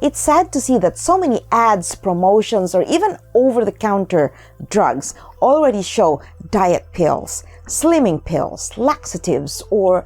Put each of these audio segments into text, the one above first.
It's sad to see that so many ads, promotions, or even over-the-counter drugs already show diet pills, slimming pills, laxatives, or,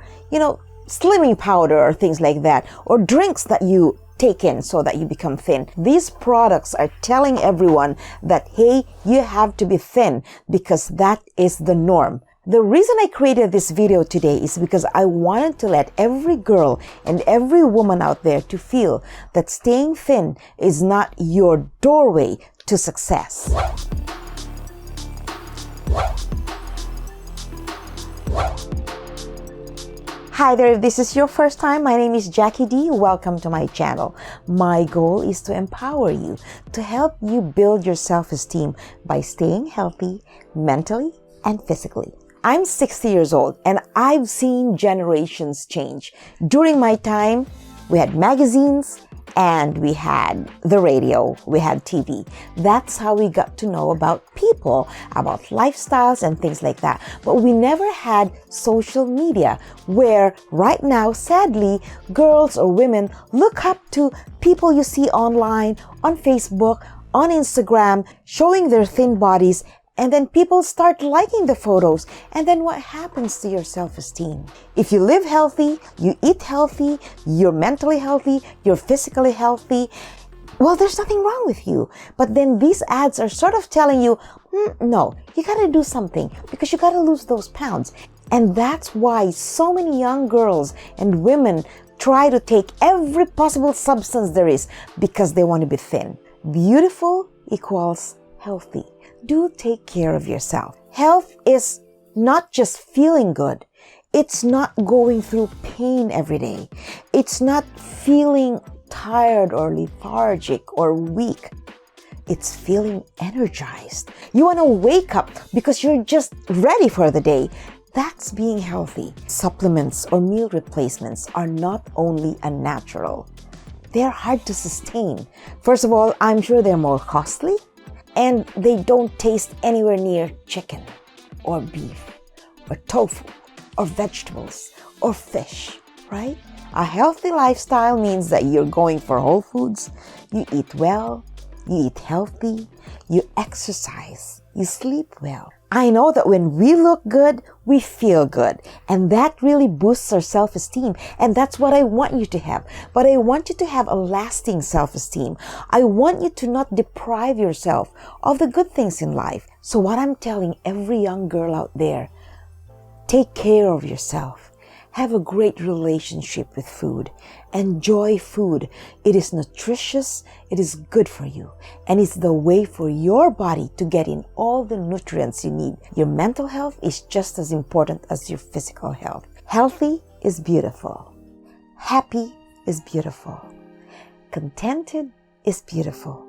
slimming powder or things like that, or drinks that you take in so that you become thin. These products are telling everyone that, hey, you have to be thin because that is the norm. The reason I created this video today is because I wanted to let every girl and every woman out there to feel that staying thin is not your doorway to success. Hi there, if this is your first time, my name is Jackie D. Welcome to my channel. My goal is to empower you, to help you build your self-esteem by staying healthy mentally and physically. I'm 60 years old and I've seen generations change. During my time, we had magazines and we had the radio, we had TV. That's how we got to know about people, about lifestyles and things like that. But we never had social media where right now, sadly, girls or women look up to people you see online, on Facebook, on Instagram, showing their thin bodies. And then people start liking the photos. And then what happens to your self-esteem? If you live healthy, you eat healthy, you're mentally healthy, you're physically healthy, well, there's nothing wrong with you. But then these ads are sort of telling you, no, you gotta do something because you gotta lose those pounds. And that's why so many young girls and women try to take every possible substance there is because they want to be thin. Beautiful equals healthy. Do take care of yourself. Health is not just feeling good. It's not going through pain every day. It's not feeling tired or lethargic or weak. It's feeling energized. You want to wake up because you're just ready for the day. That's being healthy. Supplements or meal replacements are not only unnatural, they're hard to sustain. First of all, I'm sure they're more costly. And they don't taste anywhere near chicken or beef or tofu or vegetables or fish, right? A healthy lifestyle means that you're going for whole foods, you eat well, you eat healthy, you exercise, you sleep well. I know that when we look good, we feel good. And that really boosts our self-esteem. And that's what I want you to have. But I want you to have a lasting self-esteem. I want you to not deprive yourself of the good things in life. So what I'm telling every young girl out there, take care of yourself. Have a great relationship with food. Enjoy food. It is nutritious, it is good for you, and it's the way for your body to get in all the nutrients you need. Your mental health is just as important as your physical health. Healthy is beautiful. Happy is beautiful. Contented is beautiful.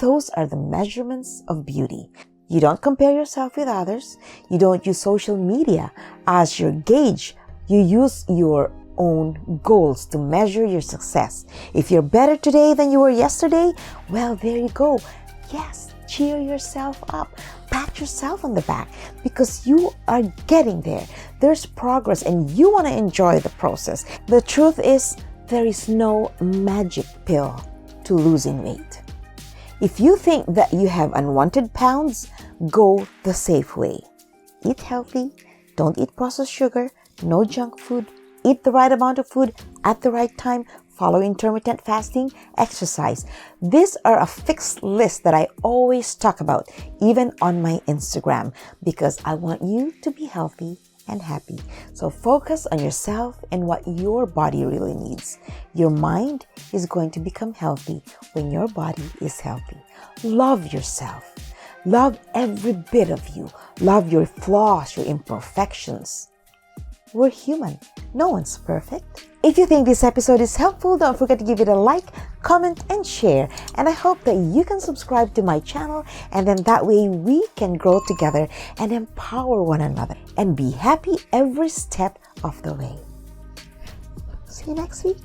Those are the measurements of beauty. You don't compare yourself with others. You don't use social media as your gauge. You use your own goals to measure your success. If you're better today than you were yesterday, well, there you go. Yes, cheer yourself up. Pat yourself on the back because you are getting there. There's progress and you want to enjoy the process. The truth is, there is no magic pill to losing weight. If you think that you have unwanted pounds, go the safe way. Eat healthy. Don't eat processed sugar. No junk food. Eat the right amount of food at the right time. Follow intermittent fasting. Exercise. These are a fixed list that I always talk about, even on my Instagram, because I want you to be healthy and happy. So focus on yourself and what your body really needs. Your mind is going to become healthy when your body is healthy. Love yourself. Love every bit of you. Love your flaws, your imperfections. We're human. No one's perfect. If you think this episode is helpful, don't forget to give it a like, comment, and share. And I hope that you can subscribe to my channel, and then that way we can grow together and empower one another and be happy every step of the way. See you next week.